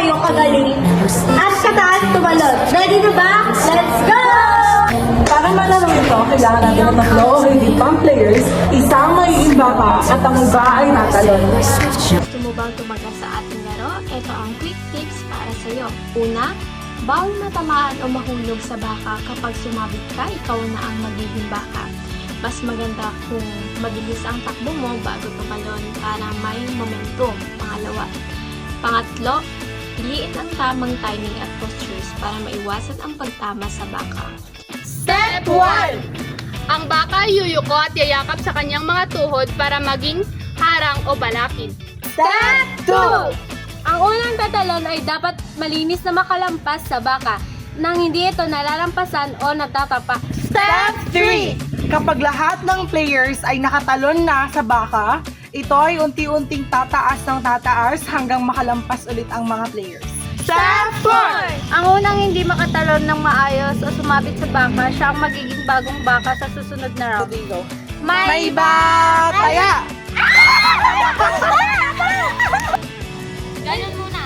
kayong kagaling at kataas tumalon. Ready na ba? Let's go! Para malaro ito, kailangan natin ng tatlo o hindi pang players, isang magiging baka at ang iba ay tatalon. Gusto mo bang tumaga sa ating laro? Ito ang quick tips para sa iyo. Una, bawal matamaan o mahulog sa baka kapag sumabit ka, ikaw na ang magiging baka. Mas maganda kung mabilis ang takbo mo bago tumalon para may momentum. Pangalawa. Pangatlo, piliin ang tamang timing at postures para maiwasan ang pagtama sa baka. Step 1! Ang baka yuyuko at yayakap sa kanyang mga tuhod para maging harang o balakid. Step 2! Ang unang tatalon ay dapat malinis na makalampas sa baka nang hindi ito nalalampasan o natatapa. Step 3! Kapag lahat ng players ay nakatalon na sa baka, ito ay unti-unting tataas ng tataas hanggang makalampas ulit ang mga players. Step 4! Ang unang hindi makatalon ng maayos o sumabit sa baka, siya ang magiging bagong baka sa susunod na round. May bataya! Ganyan muna.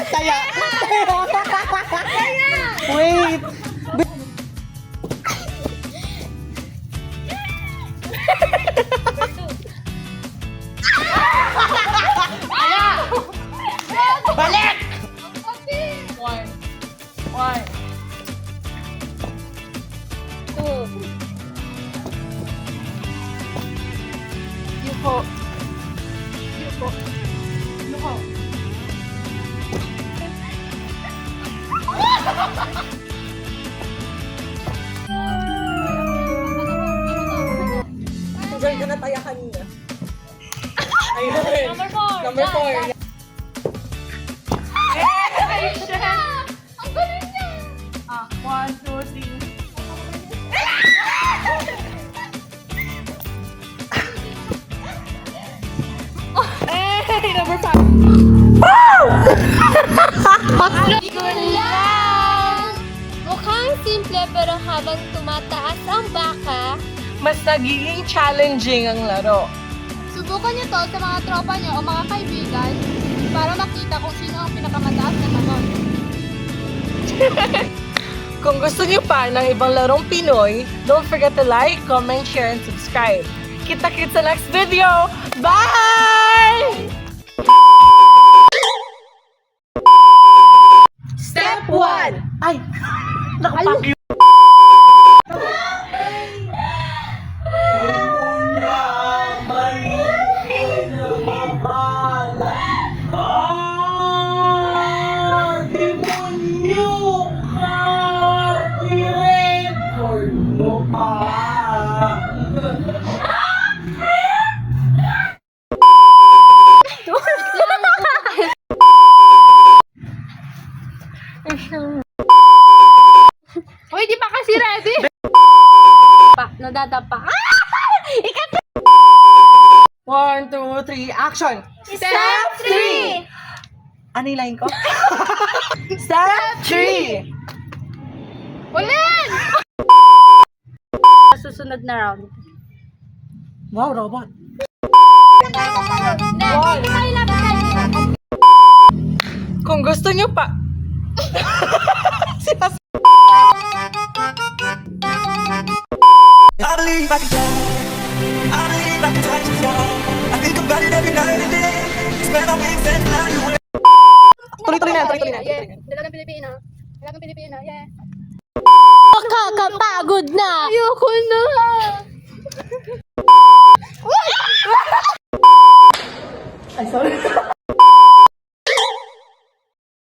Taya! Wait! Balik! One. Yuko. Diyan ka na taya kanina. Ayun. Number 4. Ang galing niya! 1, 2, 3. Hey, number 5. Good lang! Mukhang simple pero habang tumataas ang baka, Mas nagiging challenging ang laro. Subukan niyo to sa mga tropa niyo o mga kaibigan para makita kung sino ang pinakamataas na talon. Kung gusto niyo pa ng ibang larong Pinoy, don't forget to like, comment, share, and subscribe. Kita-kits sa next video! Bye! Step 1! Ay! Nakapag Uy, di pa kasi ready? nadadapa. 1, 2, 3, action! Step 3! Ano yung line ko? Step 3! Ulit! Sa susunod na round. Wow, robot! Kung gusto nyo pa... I believe I can fly. I believe I can touch the sky. I think about it every night and day. Spread my wings and fly away. Tuloy-tuloy na, tuloy-tuloy na. Yeah, Dalagang Pilipino. Dalagang Pilipino, yeah. Nakakapagod na! Ayoko na! Ay, sorry.